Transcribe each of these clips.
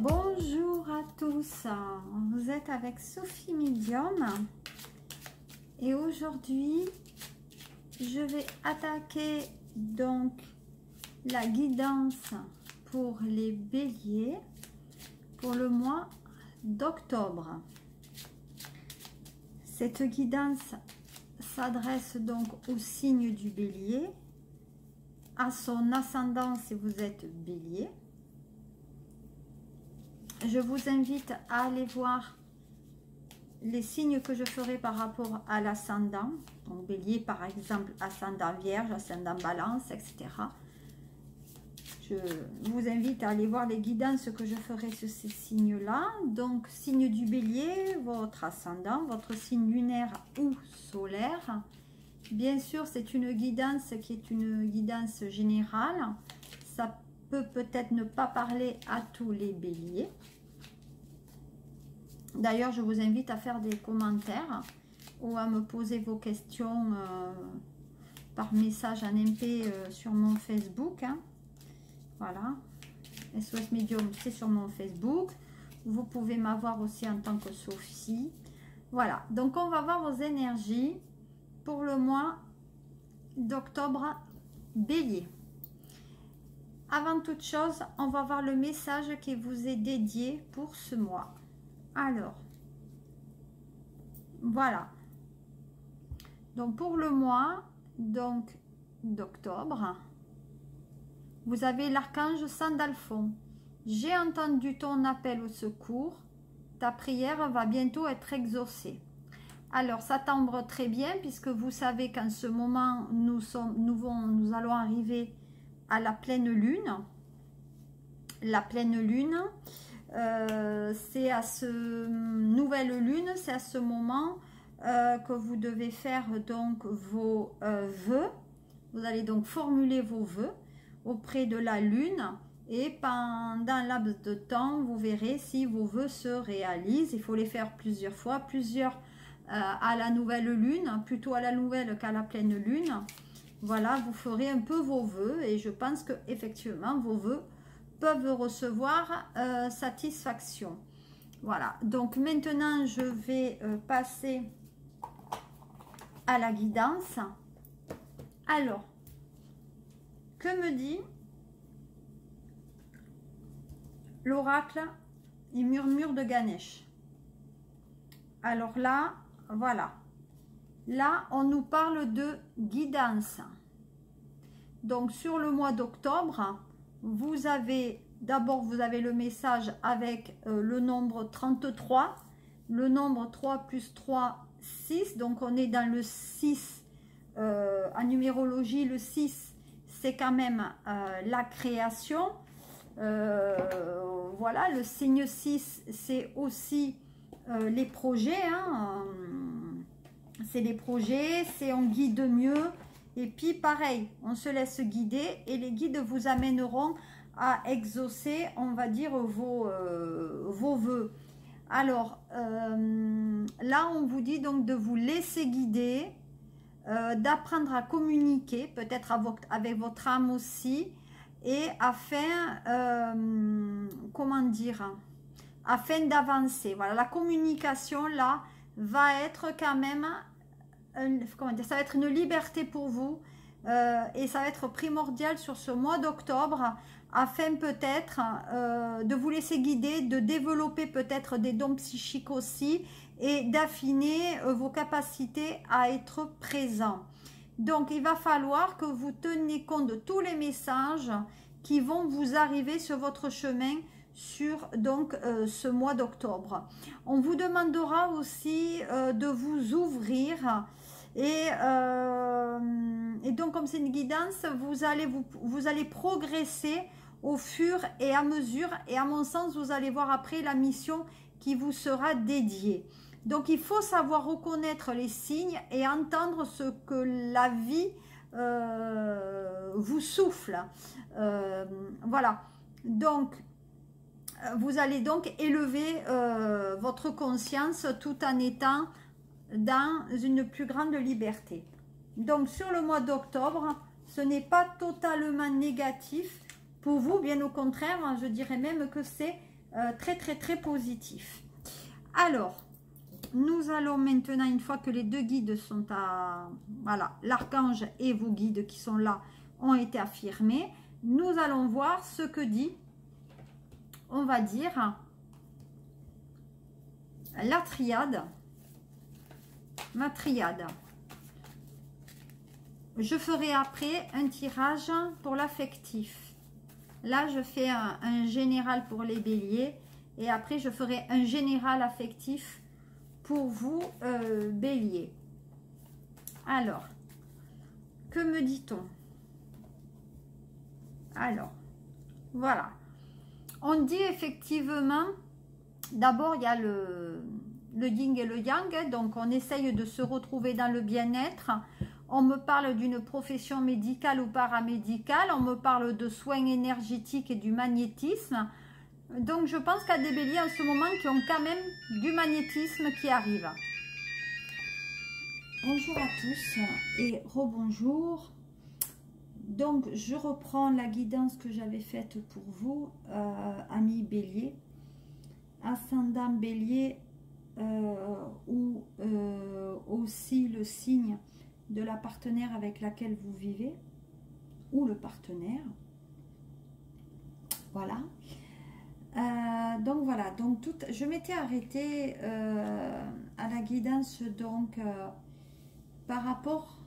Bonjour à tous, vous êtes avec Sophie Médium et aujourd'hui je vais attaquer donc la guidance pour les béliers pour le mois d'octobre. Cette guidance s'adresse donc au signe du bélier, à son ascendant si vous êtes bélier. Je vous invite à aller voir les signes que je ferai par rapport à l'ascendant. Donc bélier par exemple, ascendant vierge, ascendant balance, etc. Je vous invite à aller voir les guidances que je ferai sur ces signes-là. Donc signe du bélier, votre ascendant, votre signe lunaire ou solaire. Bien sûr, c'est une guidance qui est une guidance générale. Ça peut-être ne pas parler à tous les béliers. D'ailleurs, je vous invite à faire des commentaires ou à me poser vos questions par message en MP sur mon Facebook. Voilà, SOS Medium, c'est sur mon Facebook. Vous pouvez m'avoir aussi en tant que Sophie. Voilà, donc on va voir vos énergies pour le mois d'octobre bélier. Avant toute chose, on va voir le message qui vous est dédié pour ce mois. Alors, voilà. Donc pour le mois d'octobre, vous avez l'archange Sandalphon. J'ai entendu ton appel au secours. Ta prière va bientôt être exaucée. Alors, ça tombe très bien puisque vous savez qu'en ce moment, nous allons arriver à la pleine lune. La pleine lune, c'est à ce nouvelle lune, c'est à ce moment que vous devez faire donc vos vœux. Vous allez donc formuler vos vœux auprès de la lune et pendant un laps de temps, vous verrez si vos vœux se réalisent. Il faut les faire plusieurs fois, à la nouvelle lune, plutôt à la nouvelle qu'à la pleine lune. Voilà, vous ferez un peu vos vœux et je pense que effectivement vos vœux peuvent recevoir satisfaction. Voilà, donc maintenant je vais passer à la guidance. Alors, que me dit l'oracle et murmure de Ganesh? Alors là, voilà. Là, on nous parle de guidance. Donc, sur le mois d'octobre, vous avez, d'abord, vous avez le message avec le nombre 33. Le nombre 3 plus 3, 6. Donc, on est dans le 6. En numérologie, le 6, c'est quand même la création. Voilà, le signe 6, c'est aussi les projets, c'est les projets, c'est on guide mieux et puis pareil, on se laisse guider et les guides vous amèneront à exaucer, on va dire, vos vœux. Alors là on vous dit donc de vous laisser guider, d'apprendre à communiquer peut-être avec votre âme aussi, et afin comment dire, afin d'avancer. Voilà, la communication là va être quand même comment dire, ça va être une liberté pour vous et ça va être primordial sur ce mois d'octobre afin peut-être de vous laisser guider, de développer peut-être des dons psychiques aussi et d'affiner vos capacités à être présent. Donc il va falloir que vous teniez compte de tous les messages qui vont vous arriver sur votre chemin sur donc ce mois d'octobre. On vous demandera aussi de vous ouvrir et donc comme c'est une guidance, vous allez progresser au fur et à mesure, et à mon sens vous allez voir après la mission qui vous sera dédiée. Donc il faut savoir reconnaître les signes et entendre ce que la vie vous souffle. Voilà. Donc vous allez donc élever votre conscience tout en étant dans une plus grande liberté. Donc sur le mois d'octobre, ce n'est pas totalement négatif pour vous, bien au contraire, je dirais même que c'est très très très positif. Alors, nous allons maintenant, une fois que les deux guides sont à... Voilà, l'archange et vos guides qui sont là ont été affirmés, nous allons voir ce que dit, on va dire, la triade. Ma triade. Je ferai après un tirage pour l'affectif. Là, je fais un général pour les béliers et après, je ferai un général affectif pour vous, béliers. Alors, que me dit-on? Alors, voilà. On dit effectivement, d'abord, il y a le yin et le yang, donc on essaye de se retrouver dans le bien-être. On me parle d'une profession médicale ou paramédicale, on me parle de soins énergétiques et du magnétisme. Donc je pense qu'il y a des béliers en ce moment qui ont quand même du magnétisme qui arrive. Bonjour à tous et rebonjour. Donc je reprends la guidance que j'avais faite pour vous, amis béliers, ascendant bélier ou aussi le signe de la partenaire avec laquelle vous vivez ou le partenaire. Voilà. Donc voilà, donc je m'étais arrêtée à la guidance donc par rapport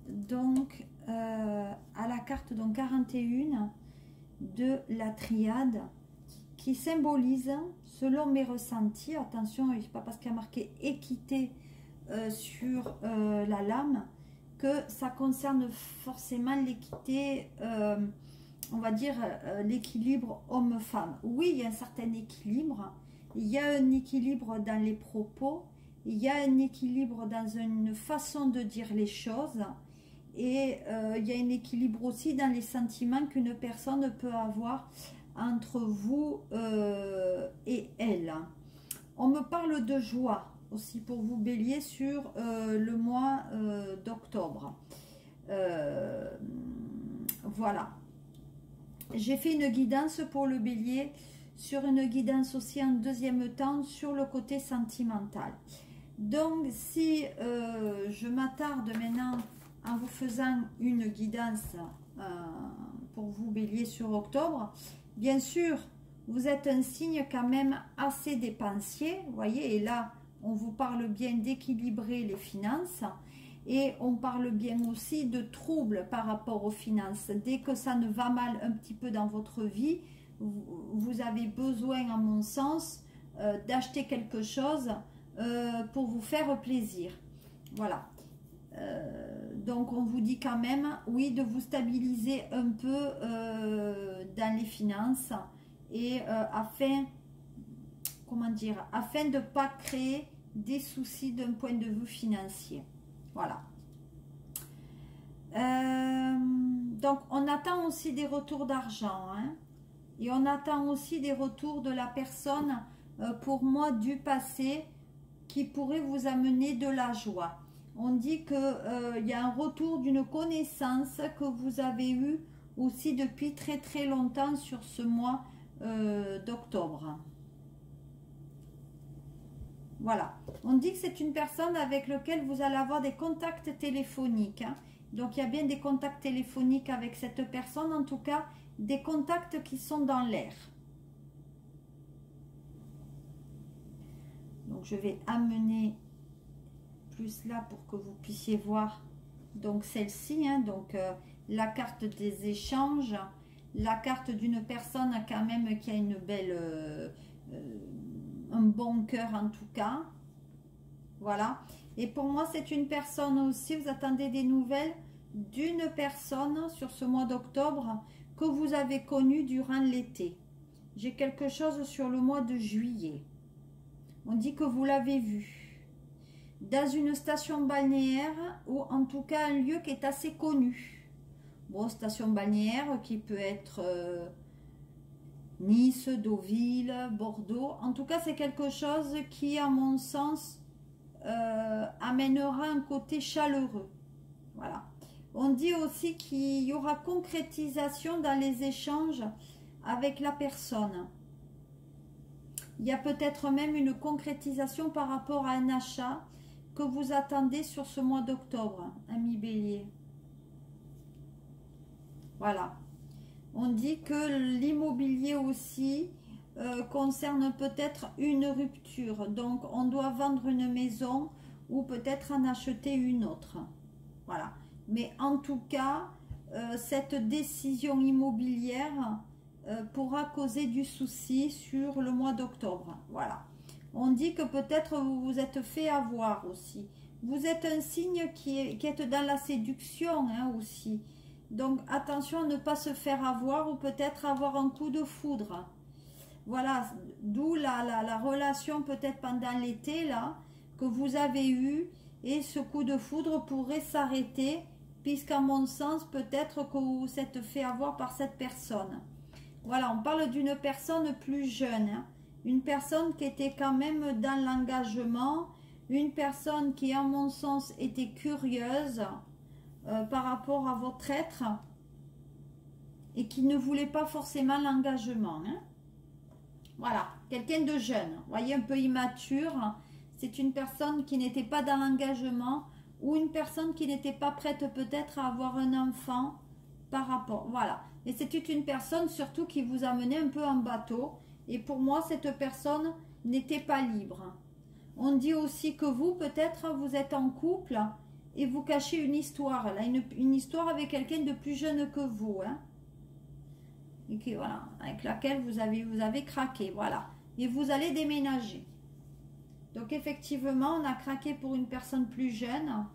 donc à la carte donc 41 de la triade qui symbolise, selon mes ressentis, attention, c'est pas parce qu'il y a marqué équité sur la lame que ça concerne forcément l'équité, on va dire l'équilibre homme-femme. Oui, il y a un certain équilibre, il y a un équilibre dans les propos, il y a un équilibre dans une façon de dire les choses, et il y a un équilibre aussi dans les sentiments qu'une personne peut avoir entre vous et elle. On me parle de joie aussi pour vous bélier sur le mois d'octobre. Voilà. J'ai fait une guidance pour le bélier, sur une guidance aussi en deuxième temps sur le côté sentimental. Donc si je m'attarde maintenant en vous faisant une guidance pour vous bélier sur octobre, bien sûr vous êtes un signe quand même assez dépensier, vous voyez, et là on vous parle bien d'équilibrer les finances et on parle bien aussi de troubles par rapport aux finances. Dès que ça ne va mal un petit peu dans votre vie, vous avez besoin, à mon sens, d'acheter quelque chose pour vous faire plaisir. Voilà. Donc on vous dit quand même, oui, de vous stabiliser un peu dans les finances et afin, comment dire, afin de ne pas créer des soucis d'un point de vue financier. Voilà. Donc on attend aussi des retours d'argent, hein, et on attend aussi des retours de la personne, pour moi, du passé, qui pourrait vous amener de la joie. On dit que y a un retour d'une connaissance que vous avez eue aussi depuis très très longtemps sur ce mois d'octobre. Voilà. On dit que c'est une personne avec laquelle vous allez avoir des contacts téléphoniques, hein. Donc il y a bien des contacts téléphoniques avec cette personne, en tout cas des contacts qui sont dans l'air. Donc je vais amener plus là pour que vous puissiez voir donc celle-ci, hein, donc la carte des échanges, la carte d'une personne quand même qui a une belle un bon cœur en tout cas. Voilà. Et pour moi c'est une personne aussi, vous attendez des nouvelles d'une personne sur ce mois d'octobre que vous avez connue durant l'été. J'ai quelque chose sur le mois de juillet. On dit que vous l'avez vu dans une station balnéaire, ou en tout cas un lieu qui est assez connu. Bon, station balnéaire qui peut être Nice, Deauville, Bordeaux. En tout cas, c'est quelque chose qui, à mon sens, amènera un côté chaleureux. Voilà. On dit aussi qu'il y aura concrétisation dans les échanges avec la personne. Il y a peut-être même une concrétisation par rapport à un achat que vous attendez sur ce mois d'octobre, ami Bélier. Voilà. On dit que l'immobilier aussi concerne peut-être une rupture. Donc, on doit vendre une maison ou peut-être en acheter une autre. Voilà. Mais en tout cas, cette décision immobilière pourra causer du souci sur le mois d'octobre. Voilà. On dit que peut-être vous vous êtes fait avoir aussi. Vous êtes un signe qui est dans la séduction hein, aussi. Donc attention à ne pas se faire avoir ou peut-être avoir un coup de foudre. Voilà, d'où la relation peut-être pendant l'été là que vous avez eu et ce coup de foudre pourrait s'arrêter puisqu'à mon sens peut-être que vous vous êtes fait avoir par cette personne. Voilà, on parle d'une personne plus jeune, hein, une personne qui était quand même dans l'engagement, une personne qui à mon sens était curieuse par rapport à votre être et qui ne voulait pas forcément l'engagement. Hein. Voilà, quelqu'un de jeune, vous voyez, un peu immature, c'est une personne qui n'était pas dans l'engagement ou une personne qui n'était pas prête peut-être à avoir un enfant par rapport, voilà. Et c'était une personne surtout qui vous a mené un peu en bateau et pour moi cette personne n'était pas libre. On dit aussi que vous peut-être vous êtes en couple et vous cachez une histoire, là, une histoire avec quelqu'un de plus jeune que vous, hein, et qui, voilà, avec laquelle vous avez craqué, voilà, et vous allez déménager. Donc effectivement, on a craqué pour une personne plus jeune.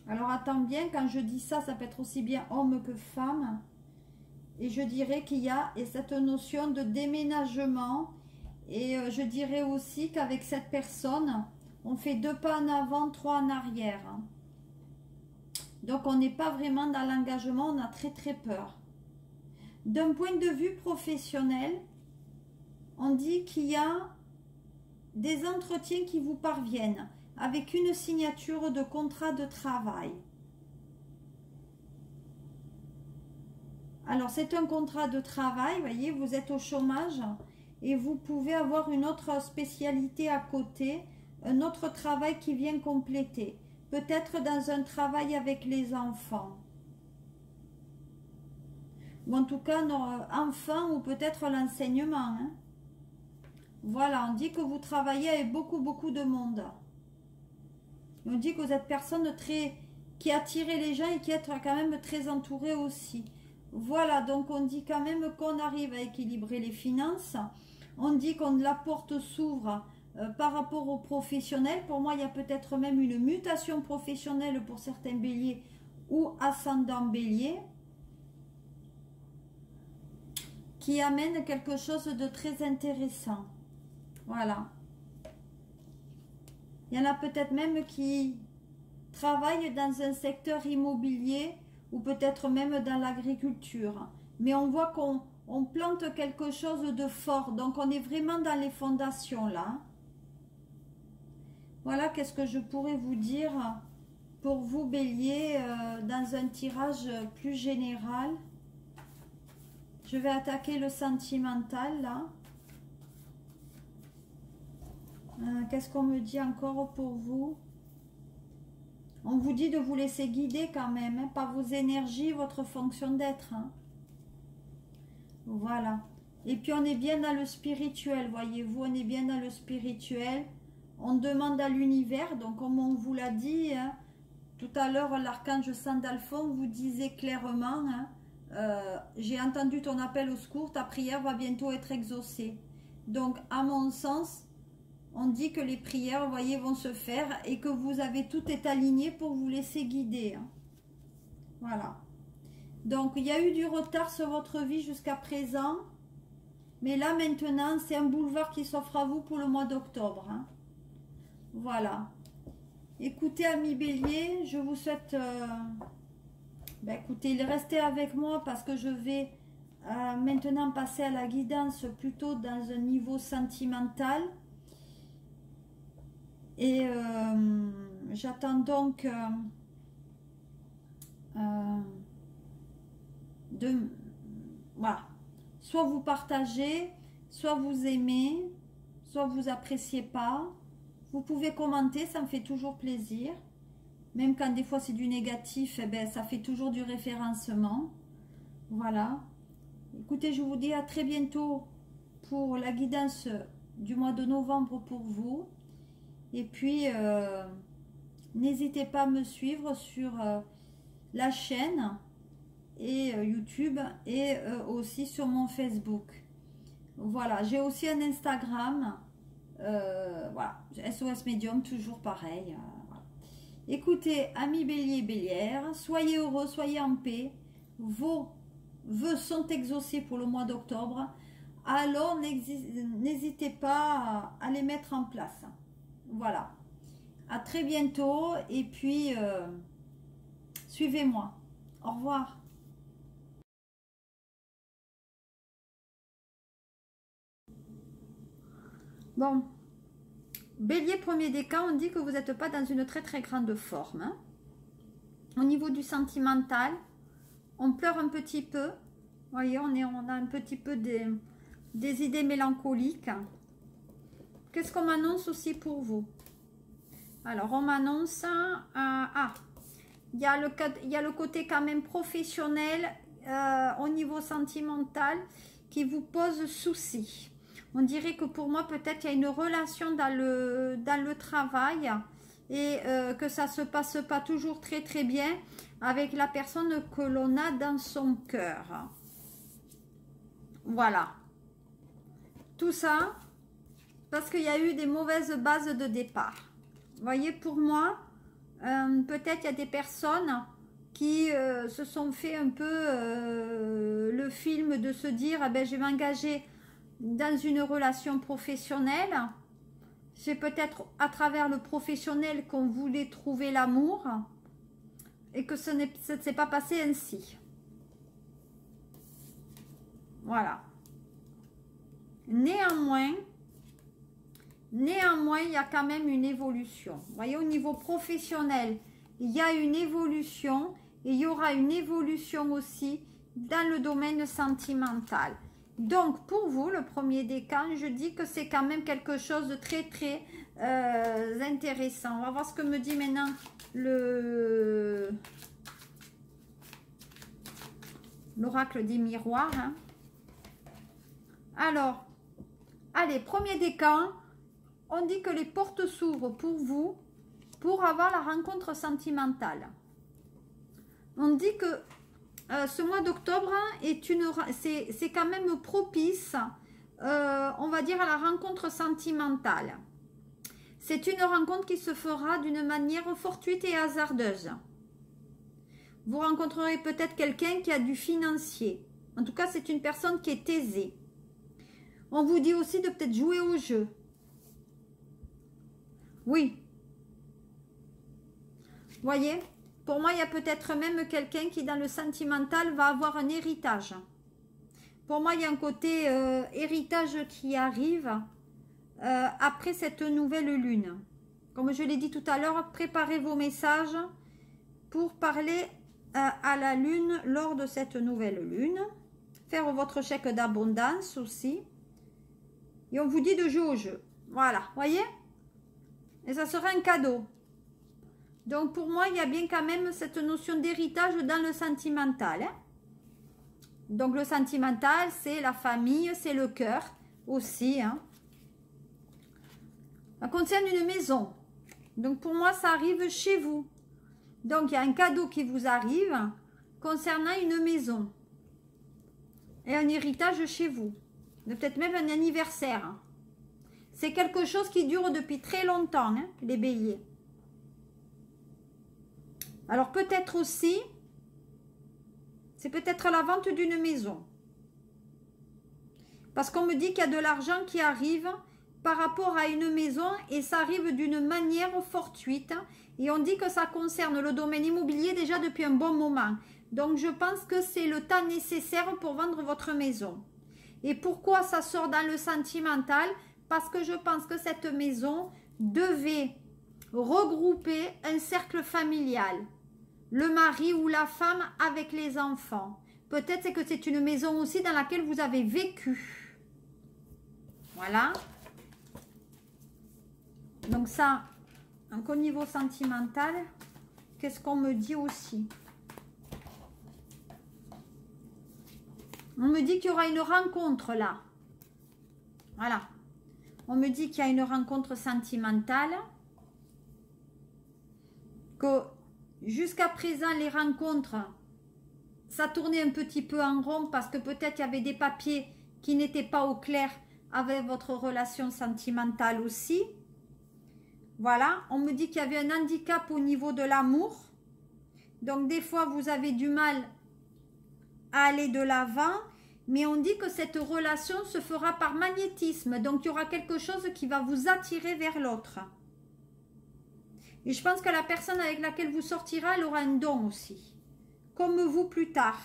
Alors attends bien, quand je dis ça, ça peut être aussi bien homme que femme. Et je dirais qu'il y a cette notion de déménagement. Et je dirais aussi qu'avec cette personne, on fait 2 pas en avant, 3 en arrière. Donc on n'est pas vraiment dans l'engagement, on a très très peur. D'un point de vue professionnel, on dit qu'il y a des entretiens qui vous parviennent avec une signature de contrat de travail. Alors c'est un contrat de travail, voyez, vous êtes au chômage et vous pouvez avoir une autre spécialité à côté, un autre travail qui vient compléter. Peut-être dans un travail avec les enfants. Ou en tout cas, enfants ou peut-être l'enseignement. Hein. Voilà, on dit que vous travaillez avec beaucoup de monde. On dit que vous êtes personne qui attire les gens et qui est quand même très entouré aussi. Voilà, donc on dit quand même qu'on arrive à équilibrer les finances. On dit qu'on la porte s'ouvre par rapport aux professionnels. Pour moi, il y a peut-être même une mutation professionnelle pour certains béliers ou ascendants béliers qui amène quelque chose de très intéressant. Voilà. Il y en a peut-être même qui travaillent dans un secteur immobilier ou peut-être même dans l'agriculture. Mais on voit qu'on plante quelque chose de fort. Donc on est vraiment dans les fondations là. Voilà, qu'est-ce que je pourrais vous dire pour vous bélier dans un tirage plus général. Je vais attaquer le sentimental là. Qu'est-ce qu'on me dit encore pour vous? On vous dit de vous laisser guider quand même, hein, par vos énergies, votre fonction d'être. Hein. Voilà. Et puis on est bien dans le spirituel, voyez-vous, on est bien dans le spirituel. On demande à l'univers, donc comme on vous l'a dit, hein, tout à l'heure, l'archange Sandalphon vous disait clairement, hein, j'ai entendu ton appel au secours, ta prière va bientôt être exaucée. Donc à mon sens, on dit que les prières, vous voyez, vont se faire et que vous avez tout est aligné pour vous laisser guider. Hein. Voilà. Donc, il y a eu du retard sur votre vie jusqu'à présent. Mais là, maintenant, c'est un boulevard qui s'offre à vous pour le mois d'octobre. Hein. Voilà. Écoutez, amis bélier, je vous souhaite... écoutez, restez avec moi parce que je vais maintenant passer à la guidance plutôt dans un niveau sentimental. Et j'attends donc voilà, soit vous partagez, soit vous aimez, soit vous appréciez pas. Vous pouvez commenter, ça me fait toujours plaisir. Même quand des fois c'est du négatif, eh ben, ça fait toujours du référencement. Voilà. Écoutez, je vous dis à très bientôt pour la guidance du mois de novembre pour vous. Et puis, n'hésitez pas à me suivre sur la chaîne et YouTube et aussi sur mon Facebook. Voilà, j'ai aussi un Instagram. Voilà, SOS Medium, toujours pareil. Voilà. Écoutez, amis bélier et bélière, soyez heureux, soyez en paix. Vos vœux sont exaucés pour le mois d'octobre. Alors, n'hésitez pas à les mettre en place. Voilà. À très bientôt. Et puis, suivez-moi. Au revoir. Bon. Bélier, premier décan, on dit que vous n'êtes pas dans une très très grande forme. Hein. Au niveau du sentimental, on pleure un petit peu. Vous voyez, on a un petit peu des idées mélancoliques. Qu'est-ce qu'on m'annonce aussi pour vous? Alors, on m'annonce... il y a le côté quand même professionnel au niveau sentimental qui vous pose souci. On dirait que pour moi, peut-être, il y a une relation dans le travail et que ça ne se passe pas toujours très très bien avec la personne que l'on a dans son cœur. Voilà. Tout ça, parce qu'il y a eu des mauvaises bases de départ. Vous voyez, pour moi, peut-être il y a des personnes qui se sont fait un peu le film de se dire ah ben, je vais m'engager dans une relation professionnelle. C'est peut-être à travers le professionnel qu'on voulait trouver l'amour et que ça ne s'est pas passé ainsi. Voilà. Néanmoins, il y a quand même une évolution. Vous voyez, au niveau professionnel, il y a une évolution et il y aura une évolution aussi dans le domaine sentimental. Donc, pour vous, le premier décan, je dis que c'est quand même quelque chose de très, très intéressant. On va voir ce que me dit maintenant l'oracle des miroirs. Hein. Alors, allez, premier décan, on dit que les portes s'ouvrent pour vous pour avoir la rencontre sentimentale. On dit que ce mois d'octobre c'est quand même propice, on va dire, à la rencontre sentimentale. C'est une rencontre qui se fera d'une manière fortuite et hasardeuse. Vous rencontrerez peut-être quelqu'un qui a du financier. En tout cas, c'est une personne qui est aisée. On vous dit aussi de peut-être jouer au jeu. Oui. Voyez ? Pour moi, il y a peut-être même quelqu'un qui, dans le sentimental, va avoir un héritage. Pour moi, il y a un côté héritage qui arrive après cette nouvelle lune. Comme je l'ai dit tout à l'heure, préparez vos messages pour parler à la lune lors de cette nouvelle lune. Faire votre chèque d'abondance aussi. Et on vous dit de jouer au jeu. Voilà, voyez? Et ça sera un cadeau. Donc, pour moi, il y a bien quand même cette notion d'héritage dans le sentimental. Hein. Donc, le sentimental, c'est la famille, c'est le cœur aussi. Hein. Ça concerne une maison. Donc, pour moi, ça arrive chez vous. Donc, il y a un cadeau qui vous arrive concernant une maison. Et un héritage chez vous. Peut-être même un anniversaire. Hein. C'est quelque chose qui dure depuis très longtemps, hein, les béliers. Alors peut-être aussi, c'est peut-être la vente d'une maison. Parce qu'on me dit qu'il y a de l'argent qui arrive par rapport à une maison et ça arrive d'une manière fortuite. Et on dit que ça concerne le domaine immobilier déjà depuis un bon moment. Donc, je pense que c'est le temps nécessaire pour vendre votre maison. Et pourquoi ça sort dans le sentimental? Parce que je pense que cette maison devait regrouper un cercle familial. Le mari ou la femme avec les enfants. Peut-être que c'est une maison aussi dans laquelle vous avez vécu. Voilà. Donc ça, donc au niveau sentimental, qu'est-ce qu'on me dit aussi? On me dit qu'il y aura une rencontre là. Voilà. On me dit qu'il y a une rencontre sentimentale. Que jusqu'à présent, les rencontres, ça tournait un petit peu en rond parce que peut-être il y avait des papiers qui n'étaient pas au clair avec votre relation sentimentale aussi. Voilà. On me dit qu'il y avait un handicap au niveau de l'amour. Donc, des fois, vous avez du mal à aller de l'avant, mais on dit que cette relation se fera par magnétisme, donc il y aura quelque chose qui va vous attirer vers l'autre. Et je pense que la personne avec laquelle vous sortirez, elle aura un don aussi, comme vous plus tard.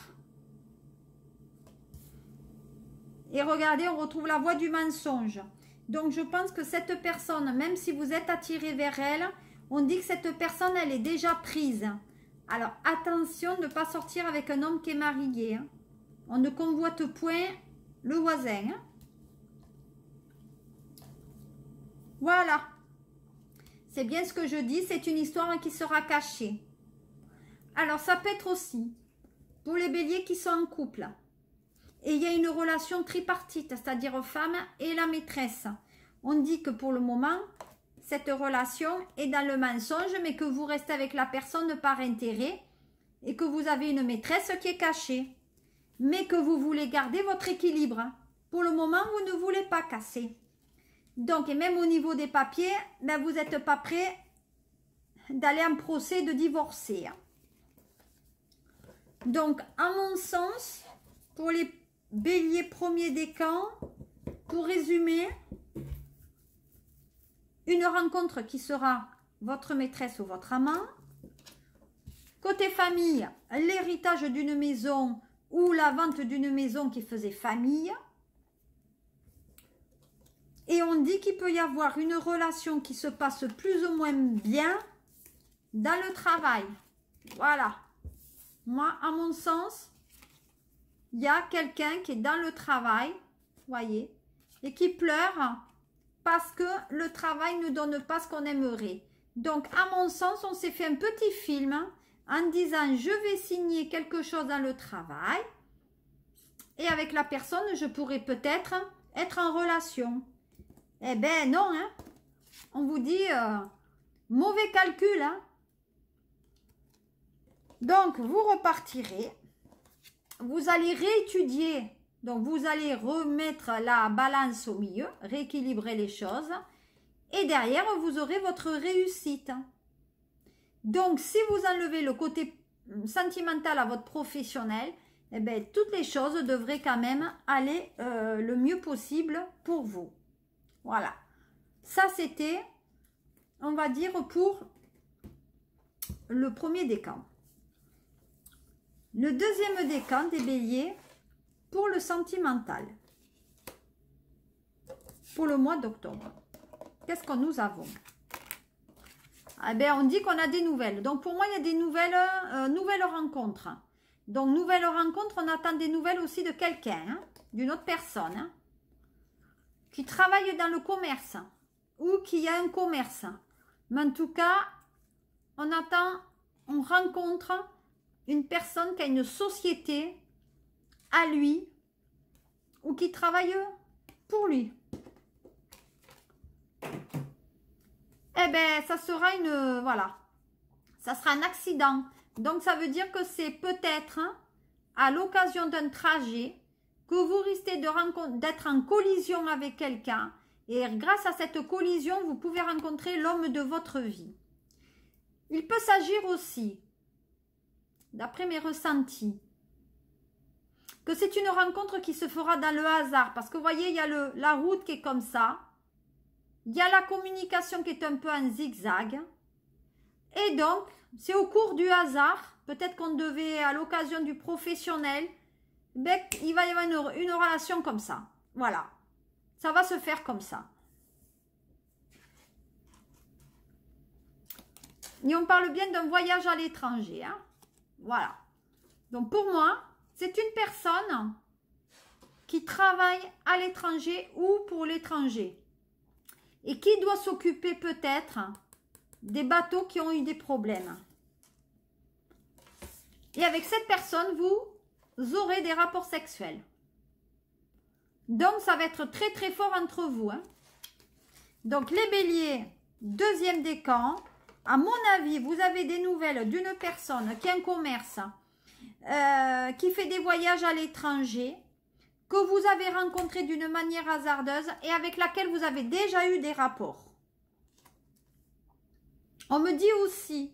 Et regardez, on retrouve la voie du mensonge. Donc je pense que cette personne, même si vous êtes attiré vers elle, on dit que cette personne, elle est déjà prise. Alors, attention de ne pas sortir avec un homme qui est marié. Hein. On ne convoite point le voisin. Hein. Voilà. C'est bien ce que je dis, c'est une histoire qui sera cachée. Alors, ça peut être aussi pour les béliers qui sont en couple. Et il y a une relation tripartite, c'est-à-dire femme et la maîtresse. On dit que pour le moment, cette relation est dans le mensonge, mais que vous restez avec la personne par intérêt et que vous avez une maîtresse qui est cachée, mais que vous voulez garder votre équilibre. Pour le moment, vous ne voulez pas casser. Donc, et même au niveau des papiers, ben, vous n'êtes pas prêt d'aller en procès de divorcer. Donc, à mon sens, pour les béliers premiers décans, pour résumer, une rencontre qui sera votre maîtresse ou votre amant. Côté famille, l'héritage d'une maison ou la vente d'une maison qui faisait famille. Et on dit qu'il peut y avoir une relation qui se passe plus ou moins bien dans le travail. Voilà. Moi, à mon sens, il y a quelqu'un qui est dans le travail, voyez, et qui pleure parce que le travail ne donne pas ce qu'on aimerait. Donc, à mon sens, on s'est fait un petit film en disant « je vais signer quelque chose dans le travail et avec la personne, je pourrais peut-être être en relation. » Eh ben non, hein. On vous dit mauvais calcul. Hein. Donc, vous repartirez. Vous allez réétudier. Donc, vous allez remettre la balance au milieu, rééquilibrer les choses. Et derrière, vous aurez votre réussite. Donc, si vous enlevez le côté sentimental à votre professionnel, eh bien, toutes les choses devraient quand même aller le mieux possible pour vous. Voilà. Ça, c'était, on va dire, pour le premier décan. Le deuxième décan des béliers, pour le sentimental, pour le mois d'octobre. Qu'est-ce que nous avons? Eh bien, on dit qu'on a des nouvelles. Donc, pour moi, il y a des nouvelles rencontres. Donc, nouvelles rencontres, on attend des nouvelles aussi de quelqu'un, hein, d'une autre personne, hein, qui travaille dans le commerce ou qui a un commerce. Mais en tout cas, on rencontre une personne qui a une société à lui ou qui travaille pour lui. Eh bien, ça sera voilà, ça sera un accident. Donc, ça veut dire que c'est peut-être à l'occasion d'un trajet que vous risquez d'être en collision avec quelqu'un. Et grâce à cette collision, vous pouvez rencontrer l'homme de votre vie. Il peut s'agir aussi, d'après mes ressentis, que c'est une rencontre qui se fera dans le hasard. Parce que vous voyez, il y a la route qui est comme ça. Il y a la communication qui est un peu en zigzag. Et donc, c'est au cours du hasard, peut-être qu'on devait, à l'occasion du professionnel, ben, il va y avoir une relation comme ça. Voilà. Ça va se faire comme ça. Et on parle bien d'un voyage à l'étranger. Hein. Voilà. Donc pour moi, c'est une personne qui travaille à l'étranger ou pour l'étranger. Et qui doit s'occuper peut-être des bateaux qui ont eu des problèmes. Et avec cette personne, vous aurez des rapports sexuels. Donc, ça va être très très fort entre vous. Hein. Donc, les béliers, deuxième décan. À mon avis, vous avez des nouvelles d'une personne qui a un commerce, qui fait des voyages à l'étranger, que vous avez rencontré d'une manière hasardeuse et avec laquelle vous avez déjà eu des rapports. On me dit aussi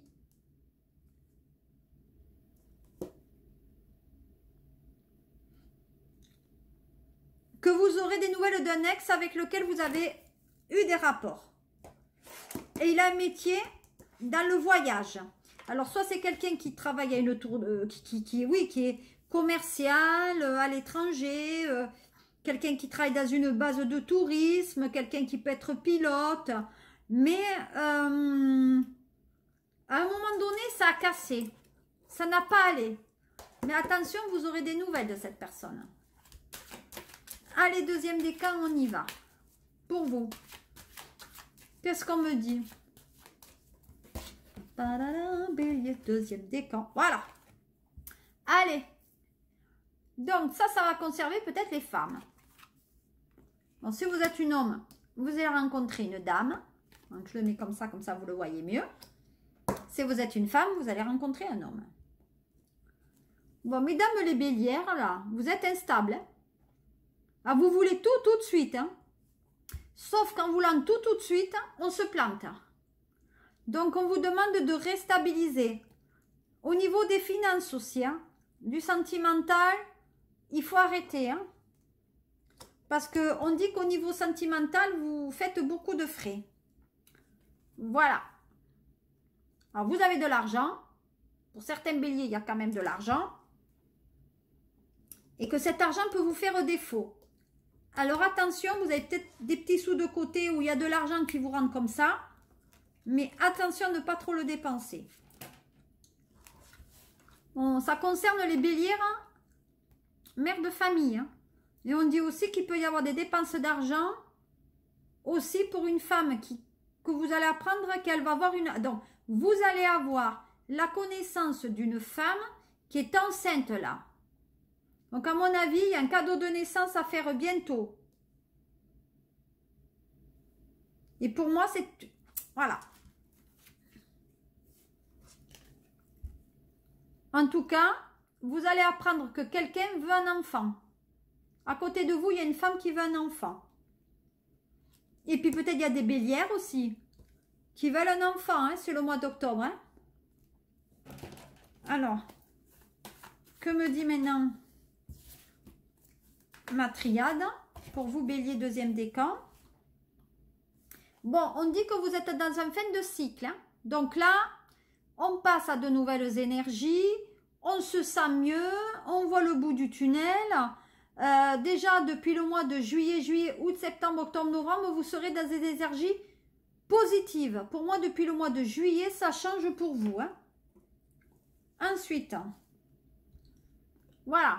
que vous aurez des nouvelles d'un ex avec lequel vous avez eu des rapports. Et il a un métier dans le voyage. Alors, soit c'est quelqu'un qui travaille à une tour, qui est commercial à l'étranger, quelqu'un qui travaille dans une base de tourisme, quelqu'un qui peut être pilote, mais à un moment donné, ça a cassé. Ça n'a pas allé. Mais attention, vous aurez des nouvelles de cette personne. Allez, deuxième décan, on y va. Pour vous. Qu'est-ce qu'on me dit? Bélier, deuxième décan. Voilà. Allez. Donc, ça va conserver peut-être les femmes. Bon, si vous êtes un homme, vous allez rencontrer une dame. Donc, je le mets comme ça vous le voyez mieux. Si vous êtes une femme, vous allez rencontrer un homme. Bon, mesdames les bélières, là, vous êtes instables. Hein? Ah, vous voulez tout de suite. Hein? Sauf qu'en voulant tout de suite, on se plante. Donc, on vous demande de restabiliser. Au niveau des finances aussi, hein, du sentimental, il faut arrêter. Hein, parce qu'on dit qu'au niveau sentimental, vous faites beaucoup de frais. Voilà. Alors, vous avez de l'argent. Pour certains béliers, il y a quand même de l'argent. Et que cet argent peut vous faire défaut. Alors, attention, vous avez peut-être des petits sous de côté où il y a de l'argent qui vous rentre comme ça. Mais attention de ne pas trop le dépenser. Bon, ça concerne les béliers, hein, mères de famille. Hein. Et on dit aussi qu'il peut y avoir des dépenses d'argent aussi pour une femme que vous allez apprendre qu'elle va avoir une... Donc, vous allez avoir la connaissance d'une femme qui est enceinte là. Donc, à mon avis, il y a un cadeau de naissance à faire bientôt. Et pour moi, c'est... Voilà. En tout cas, vous allez apprendre que quelqu'un veut un enfant. À côté de vous, il y a une femme qui veut un enfant. Et puis peut-être il y a des bélières aussi qui veulent un enfant, hein, c'est le mois d'octobre. Hein. Alors, que me dit maintenant ma triade pour vous, bélier, deuxième décan? Bon, on dit que vous êtes dans un fin de cycle. Hein. Donc là, on passe à de nouvelles énergies, on se sent mieux, on voit le bout du tunnel. Déjà, depuis le mois de juillet, août, septembre, octobre, novembre, vous serez dans des énergies positives. Pour moi, depuis le mois de juillet, ça change pour vous. Hein. Ensuite, voilà.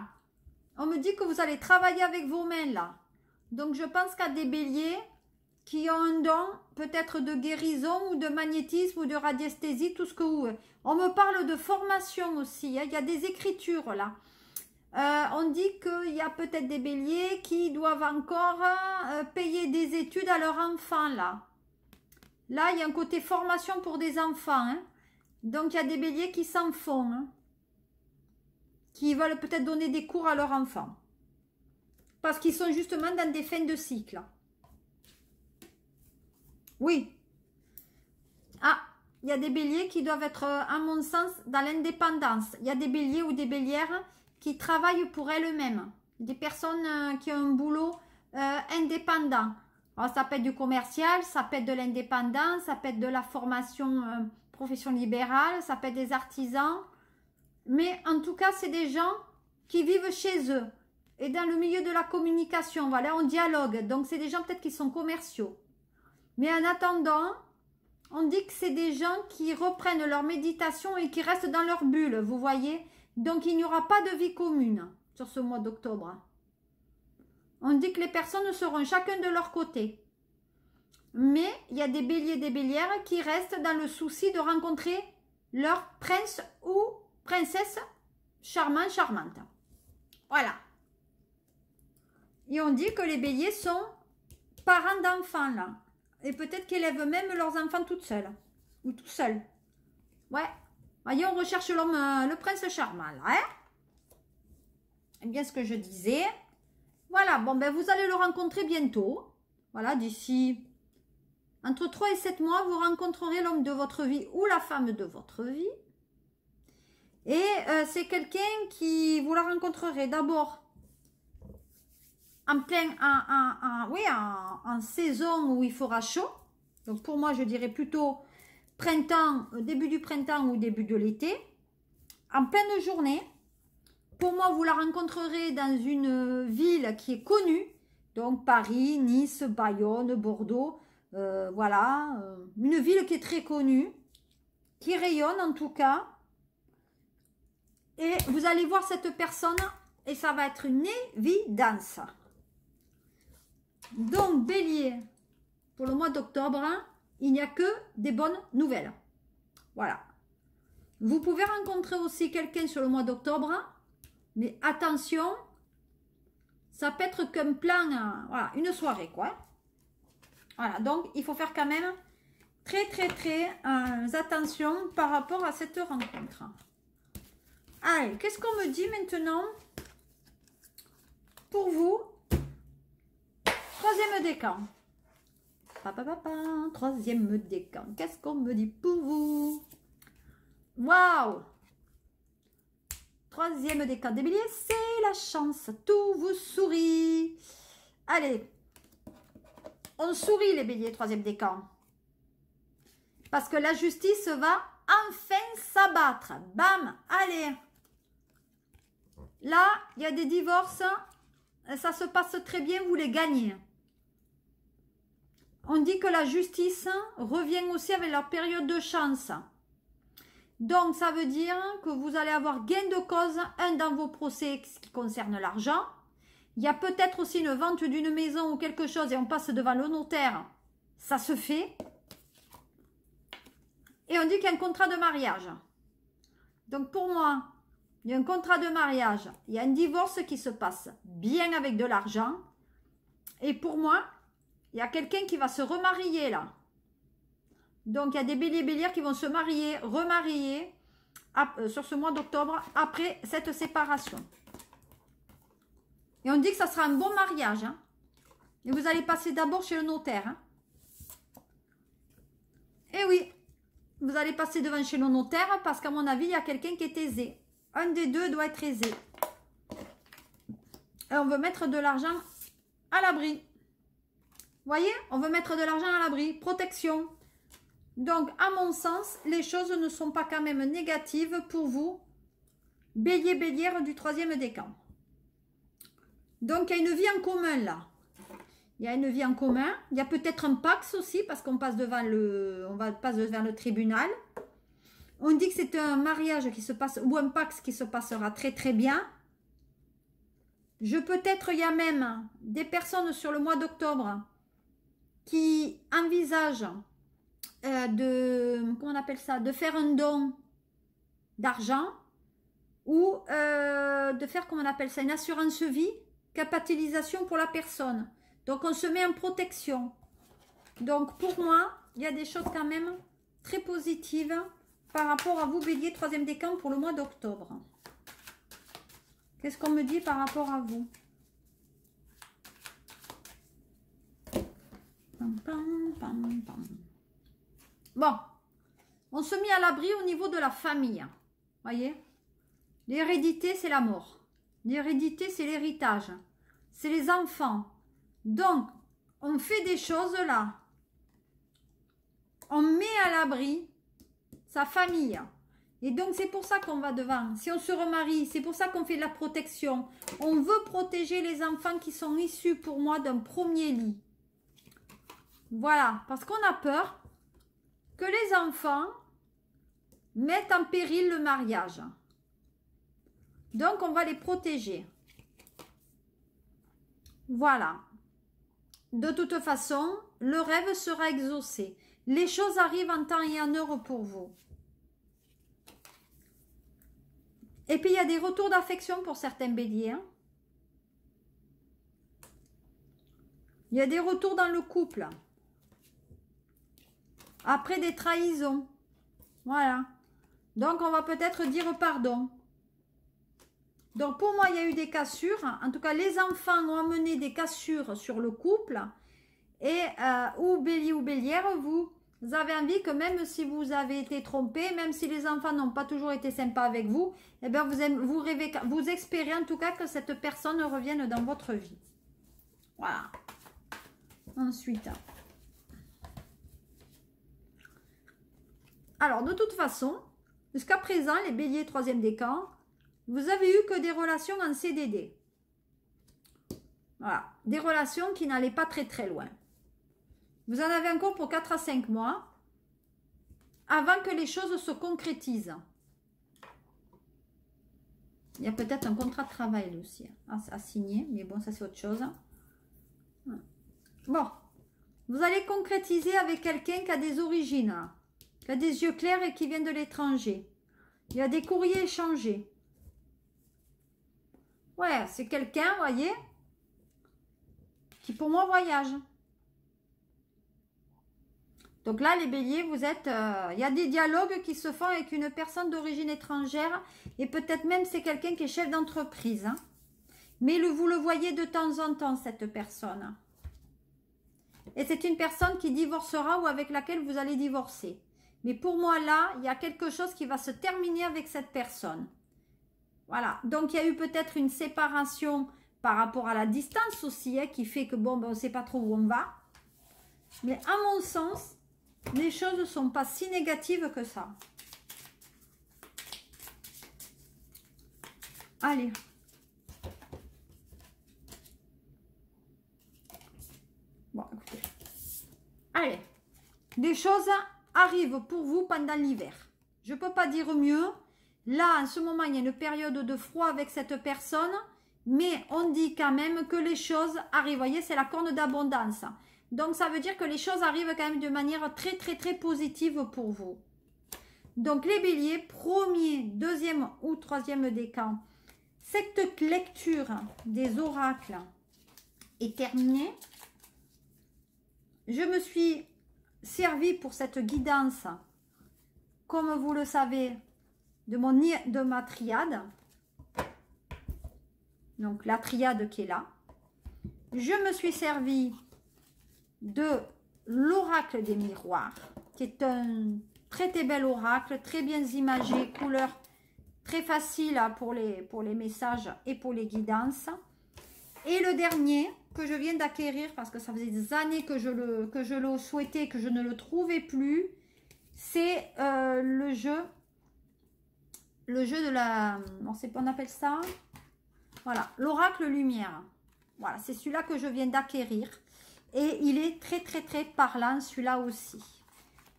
On me dit que vous allez travailler avec vos mains là. Donc, je pense qu'à des béliers qui ont un don, peut-être de guérison ou de magnétisme ou de radiesthésie, tout ce que vous voulez. On me parle de formation aussi, hein. Il y a des écritures là. On dit qu'il y a peut-être des béliers qui doivent encore payer des études à leurs enfants là. Là, il y a un côté formation pour des enfants. Hein. Donc, il y a des béliers qui s'en font. Hein. Qui veulent peut-être donner des cours à leurs enfants. Parce qu'ils sont justement dans des fins de cycle. Oui. Ah, il y a des béliers qui doivent être, à mon sens, dans l'indépendance. Il y a des béliers ou des bélières qui travaillent pour elles-mêmes. Des personnes qui ont un boulot indépendant. Alors, ça peut être du commercial, ça peut être de l'indépendant, ça peut être de la formation profession libérale, ça peut être des artisans. Mais en tout cas, c'est des gens qui vivent chez eux. Et dans le milieu de la communication, voilà, on dialogue. Donc, c'est des gens peut-être qui sont commerciaux. Mais en attendant, on dit que c'est des gens qui reprennent leur méditation et qui restent dans leur bulle, vous voyez. Donc, il n'y aura pas de vie commune sur ce mois d'octobre. On dit que les personnes seront chacun de leur côté. Mais il y a des béliers et des bélières qui restent dans le souci de rencontrer leur prince ou princesse charmante. Voilà. Et on dit que les béliers sont parents d'enfants, là. Et peut-être qu'ils élèvent même leurs enfants toutes seules. Ou tout seuls. Ouais. Voyez, on recherche l'homme, le prince charmant, là, hein. Et bien, ce que je disais. Voilà, bon, ben, vous allez le rencontrer bientôt. Voilà, d'ici entre 3 et 7 mois, vous rencontrerez l'homme de votre vie ou la femme de votre vie. Et c'est quelqu'un qui vous la rencontrerez d'abord en plein, en saison où il fera chaud. Donc pour moi, je dirais plutôt printemps, début du printemps ou début de l'été. En pleine journée. Pour moi, vous la rencontrerez dans une ville qui est connue. Donc Paris, Nice, Bayonne, Bordeaux. Voilà. Une ville qui est très connue. Qui rayonne en tout cas. Et vous allez voir cette personne et ça va être une évidence. Donc, Bélier, pour le mois d'octobre, il n'y a que des bonnes nouvelles. Voilà. Vous pouvez rencontrer aussi quelqu'un sur le mois d'octobre, mais attention, ça peut être qu'un plan, voilà, une soirée, quoi. Voilà, donc il faut faire quand même très attention par rapport à cette rencontre. Allez, qu'est-ce qu'on me dit maintenant pour vous? Troisième décan. Troisième décan. Qu'est-ce qu'on me dit pour vous? Waouh! Troisième décan des béliers, c'est la chance. Tout vous sourit. Allez, on sourit les béliers, troisième décan. Parce que la justice va enfin s'abattre. Bam, allez. Là, il y a des divorces. Ça se passe très bien, vous les gagnez. On dit que la justice revient aussi avec leur période de chance. Donc, ça veut dire que vous allez avoir gain de cause, un dans vos procès qui concerne l'argent. Il y a peut-être aussi une vente d'une maison ou quelque chose et on passe devant le notaire. Ça se fait. Et on dit qu'il y a un contrat de mariage. Donc, pour moi, il y a un contrat de mariage. Il y a un divorce qui se passe bien avec de l'argent. Et pour moi, il y a quelqu'un qui va se remarier là. Donc, il y a des béliers bélières qui vont se marier, remarier sur ce mois d'octobre après cette séparation. Et on dit que ça sera un bon mariage. Hein. Et vous allez passer d'abord chez le notaire. Hein. Et oui, vous allez passer devant chez le notaire parce qu'à mon avis, il y a quelqu'un qui est aisé. Un des deux doit être aisé. Et on veut mettre de l'argent à l'abri. Voyez, on veut mettre de l'argent à l'abri. Protection. Donc, à mon sens, les choses ne sont pas quand même négatives pour vous. Bélier, bélière du troisième décan. Donc, il y a une vie en commun là. Il y a une vie en commun. Il y a peut-être un pax aussi parce qu'on passe devant le tribunal. On dit que c'est un mariage qui se passe ou un pax qui se passera très bien. Peut-être il y a même des personnes sur le mois d'octobre qui envisagent comment on appelle ça, de faire un don d'argent ou de faire, comment on appelle ça, une assurance vie, capitalisation pour la personne. Donc on se met en protection. Donc pour moi, il y a des choses quand même très positives par rapport à vous, Bélier, troisième décan pour le mois d'octobre. Qu'est-ce qu'on me dit par rapport à vous? Pam, pam, pam, pam. Bon, on se met à l'abri au niveau de la famille. Voyez? L'hérédité, c'est la mort. L'hérédité, c'est l'héritage. C'est les enfants. Donc, on fait des choses là. On met à l'abri sa famille. Et donc, c'est pour ça qu'on va devant. Si on se remarie, c'est pour ça qu'on fait de la protection. On veut protéger les enfants qui sont issus, pour moi, d'un premier lit. Voilà, parce qu'on a peur que les enfants mettent en péril le mariage. Donc, on va les protéger. Voilà. De toute façon, le rêve sera exaucé. Les choses arrivent en temps et en heure pour vous. Et puis, il y a des retours d'affection pour certains béliers. Hein. Il y a des retours dans le couple. Après des trahisons. Voilà. Donc, on va peut-être dire pardon. Donc, pour moi, il y a eu des cassures. En tout cas, les enfants ont amené des cassures sur le couple. Et, ou bélier ou bélière, vous avez envie que même si vous avez été trompé, même si les enfants n'ont pas toujours été sympas avec vous, eh bien, vous espérez en tout cas que cette personne revienne dans votre vie. Voilà. Ensuite. Alors, de toute façon, jusqu'à présent, les béliers 3e décan, vous avez eu que des relations en CDD. Voilà. Des relations qui n'allaient pas très très loin. Vous en avez encore pour 4 à 5 mois avant que les choses se concrétisent. Il y a peut-être un contrat de travail aussi à signer, mais bon, ça c'est autre chose. Bon, vous allez concrétiser avec quelqu'un qui a des origines, qui a des yeux clairs et qui vient de l'étranger. Il y a des courriers échangés. Ouais, c'est quelqu'un, vous voyez, qui pour moi voyage. Donc là, les béliers, vous êtes... il y a des dialogues qui se font avec une personne d'origine étrangère. Et peut-être même c'est quelqu'un qui est chef d'entreprise. Hein. Mais vous le voyez de temps en temps, cette personne. Et c'est une personne qui divorcera ou avec laquelle vous allez divorcer. Mais pour moi, là, il y a quelque chose qui va se terminer avec cette personne. Voilà. Donc, il y a eu peut-être une séparation par rapport à la distance aussi, hein, qui fait que, bon, ben, on ne sait pas trop où on va. Mais à mon sens... les choses ne sont pas si négatives que ça. Allez. Bon, écoutez. Allez. Des choses arrivent pour vous pendant l'hiver. Je ne peux pas dire mieux. Là, en ce moment, il y a une période de froid avec cette personne. Mais on dit quand même que les choses arrivent. Vous voyez, c'est la corne d'abondance. Donc, ça veut dire que les choses arrivent quand même de manière très, très, très positive pour vous. Donc, les béliers, 1er, 2e ou 3e décan, cette lecture des oracles est terminée. Je me suis servi pour cette guidance, comme vous le savez, de ma triade. Donc, la triade qui est là. Je me suis servi de l'oracle des miroirs, qui est un très très bel oracle, très bien imagé, couleur très facile pour les messages et pour les guidances. Et le dernier que je viens d'acquérir, parce que ça faisait des années que je le souhaitais, que je ne le trouvais plus, c'est le jeu de la... on appelle ça... Voilà, l'oracle lumière. Voilà, c'est celui-là que je viens d'acquérir. Et il est très, très, très parlant, celui-là aussi.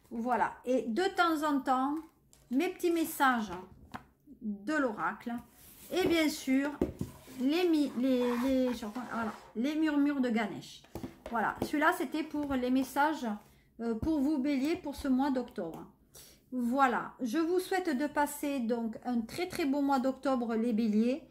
Voilà. Et de temps en temps, mes petits messages de l'oracle. Et bien sûr, les murmures de Ganesh. Voilà. Celui-là, c'était pour les messages pour vous, bélier, pour ce mois d'octobre. Voilà. Je vous souhaite de passer donc un très, très beau mois d'octobre, les béliers.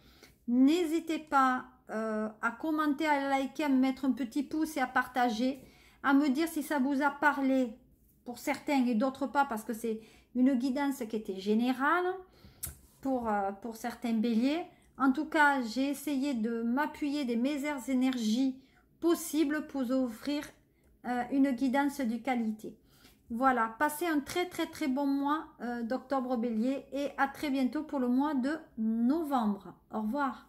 N'hésitez pas à commenter, à liker, à me mettre un petit pouce et à partager, à me dire si ça vous a parlé pour certains et d'autres pas, parce que c'est une guidance qui était générale pour certains béliers. En tout cas, j'ai essayé de m'appuyer des meilleures énergies possibles pour offrir une guidance de qualité. Voilà, passez un très très très bon mois d'octobre bélier et à très bientôt pour le mois de novembre. Au revoir.